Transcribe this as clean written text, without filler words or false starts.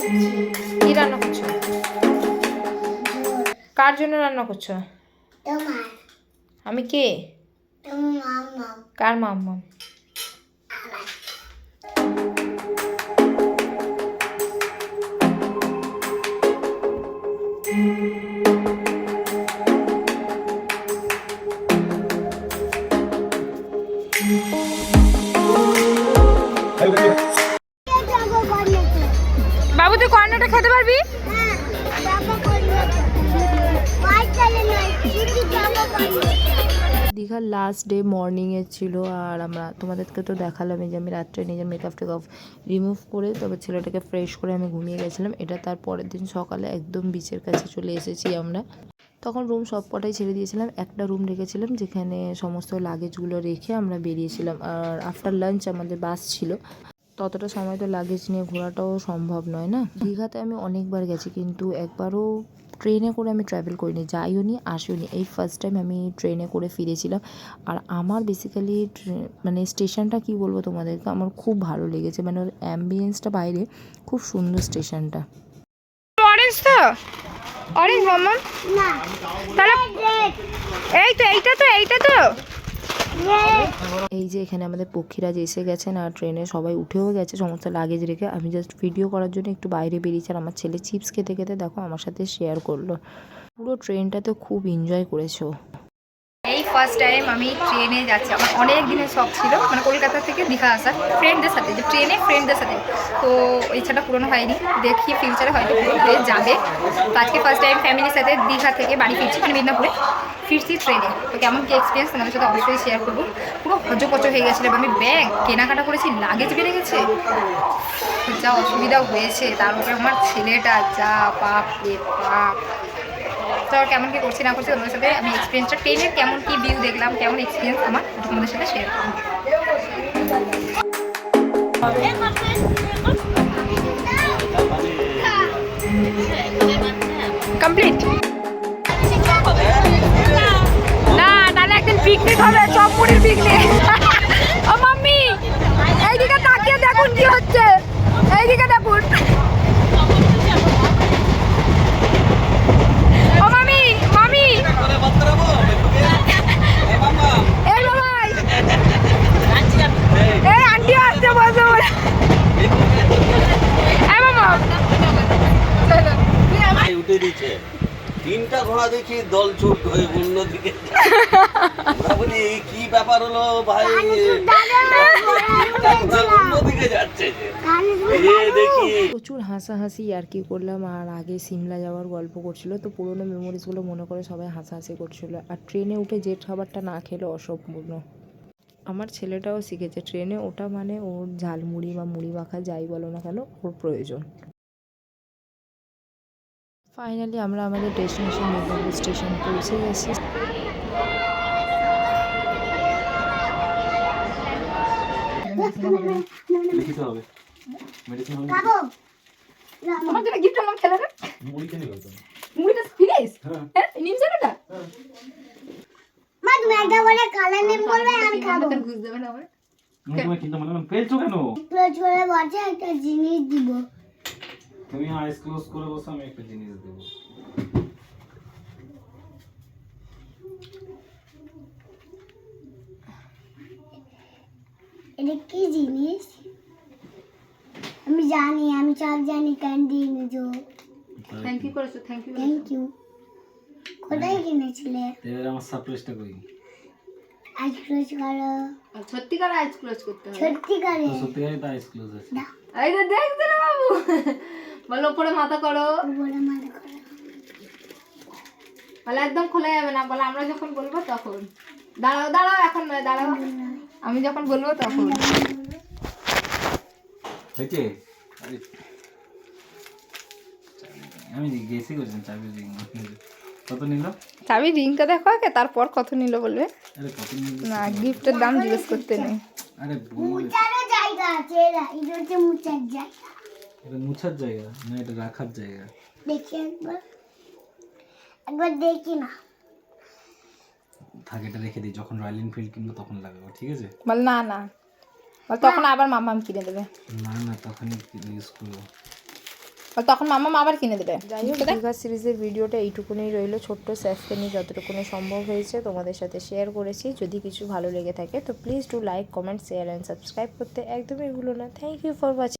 কি রান্না করছো? কার জন্য রান্না করছো? তোমার। আমি কে? তুমি মাম্মা। কার মাম্মা? বাবু তুই কর্নাটা খেতে পারবি? দীঘার লাস্ট ডে মর্নিংয়ে ছিল, আর আমরা তোমাদেরকে তো দেখালাম যে আমি রাত্রে নিজের মেকআপ টেকআপ রিমুভ করে তবে ছেলেটাকে ফ্রেশ করে আমি ঘুমিয়ে গেছিলাম। এটা তার পরের দিন সকালে একদম বিচের কাছে চলে এসেছি আমরা। তখন রুম সব কটাই ছেড়ে দিয়েছিলাম, একটা রুম রেখেছিলাম যেখানে সমস্ত লাগেজগুলো রেখে আমরা বেরিয়েছিলাম। আর আফটার লাঞ্চ আমাদের বাস ছিল, ততটা সময় তো লাগেজ নিয়ে ঘোরাটাও সম্ভব নয় না। দীঘাতে আমি অনেকবার গেছি কিন্তু একবারও ট্রেনে করে আমি ট্রাভেল করিনি, যাইও নি আসিও নি। এই ফার্স্ট টাইম আমি ট্রেনে করে ফিরেছিলাম। আর আমার বেসিক্যালি মানে স্টেশনটা কি বলবো তোমাদেরকে, আমার খুব ভালো লেগেছে, মানে ওর অ্যাম্বিয়েন্সটা বাইরে খুব সুন্দর স্টেশনটা। অরেঞ্জ তো অরেঞ্জ মামা না, তাহলে এইটা তো এই যে এখানে আমাদের পক্ষীরাজ এসে গেছেন আর ট্রেনে সবাই উঠেও গেছে সমস্ত লাগেজ রেখে। আমি জাস্ট ভিডিও করার জন্য একটু বাইরে বেরিয়েছি, আর আমার ছেলে চিপস খেতে খেতে দেখো আমার সাথে শেয়ার করলো। পুরো ট্রেনটাতে খুব এনজয় করেছো। এই ফার্স্ট টাইম আমি ট্রেনে যাচ্ছি, আমার অনেক দিনের শখ ছিল মানে কলকাতা থেকে দীঘা আসা ফ্রেন্ডদের সাথে, যে ট্রেনে ফ্রেন্ডদের সাথে, তো ইচ্ছাটা পূরণ হয়নি। দেখি ফিউচারে হয়তো পূরণ হয়ে যাবে। তো আজকে ফার্স্ট টাইম ফ্যামিলির সাথে দীঘা থেকে বাড়ি ফিরছি, মানে মিদনাপুরে ফিরছি ট্রেনে। তো কেমন কি এক্সপিরিয়েন্স তোমাদের সাথে অবশ্যই শেয়ার করবো। পুরো হজপচ হয়ে গেছিলো, আমি ব্যাগ কেনাকাটা করেছি, লাগেজ বেড়ে গেছে, যা অসুবিধাও হয়েছে। তার উপরে আমার ছেলেটা যা বাপ রে বাপ। তো কেমন কি করছি না করছি তোমাদের সাথে আমি এক্সপিরিয়েন্সটা ট্রেনের কেমন কি ভিউ দেখলাম, কেমন এক্সপিরিয়েন্স আমার তোমাদের সাথে শেয়ার করবো। কমপ্লিট না, নাহলে একদিন পিকনিক হবে, চপমুড়ির পিকনিক। ও মাম্মি এইদিকে তাকিয়ে দেখুন কি হচ্ছে, এইদিকে দেখুন। ও মামি মামি এই বাবাই এই আন্টি আসছে বসে বলে এই বাবা উঠে দিচ্ছে তিনটা ঘোড়া দেখি দল ছুট হয়ে অন্যদিকে। বলি কি ব্যাপার হলো ভাই, অন্যদিকে যাচ্ছে দেখি। প্রচুর হাসাহাসি আর কি করলাম, আর আগে সিমলা যাওয়ার গল্প করছিল, তো পুরোনো মেমোরিজগুলো মনে করে সবাই হাসাহাসি করছিল। আর ট্রেনে উঠে যে খাবারটা না খেলে অসম্পূর্ণ। আমার ছেলেটাও শিখেছে ট্রেনে ওটা মানে ওর ঝালমুড়ি বা মুড়ি মাখা যাই বলো না কেন ওর প্রয়োজন। ফাইনালি আমরা আমাদের ডেস্টিনেশন মেদিনীপুর স্টেশন পৌঁছে গেছি। আমার জন্য গিফট আনলাম খেলাটা, মুড়িটা ফিনিশ হ্যাঁ নিমসাটা মা তুমি একটা বলে কালার নেম বলবে আমি খাবো। বুঝ দেবে না আমার তুমি কিন্তু মানে ফেলছো কেন? ক্লোজ করে বসে একটা জিনিস দিব। তুমি আইস ক্লোজ করে বসো, আমি একটা জিনিস দেব। এটা কি জিনিস আমি জানি, আমি সব জানি। ক্যান্ডি এনেছো। থ্যাংক ইউ করেছো, থ্যাংক ইউ থ্যাংক ইউ। কোথায় কিনেছিলে? এবার আমার সারপ্রাইজটা কই? আইস ক্লোজ করো। সত্যিকার আইস ক্লোজ করতে হবে, সত্যিকারে সত্যিকারই তো আইস ক্লোজ আছে। এই তো দেখতে না বাবু, বলো উপরে মাথা করো, বড় মাথা করো। বলে একদম খোলা যাবে না, বলে আমরা যখন বলবো তখন। দাঁড়াও দাঁড়াও, এখন নয়, দাঁড়াও, আমি যখন বলবো তখন। হয়েছে? আমি গেছি করছেন চাবি রিং কত নিল? চাবি রিংটা দেখো আগে, তারপর কত নিল বলবে। আরে কত নিল না গিফটের দাম জিজ্ঞেস করতে নেই। আরে মুছারও জায়গা আছে, এটা হচ্ছে মুছার জায়গা। এটা মুছার জায়গা না, এটা রাখার জায়গা। দেখি একবার, একবার দেখি না। থাক এটা রেখে দিই, যখন রয়্যাল এনফিল্ড কিনবো তখন লাগাবো, ঠিক আছে? বল না না, বল তখন আবার মাম্মাম কিনে দেবে। না না তখনই ইউজ করবো। আর তখন মামা আবার কিনে দেবে। যাই হোক, দীঘা সিরিজের ভিডিওটা এইটুকুনি রইলো, ছোট্ট স্যাফকে নিয়ে যতটুকুনি সম্ভব হয়েছে তোমাদের সাথে শেয়ার করেছি। যদি কিছু ভালো লেগে থাকে তো please do like, comment, share and subscribe করতে একদমই ভুলো না। Thank you for watching.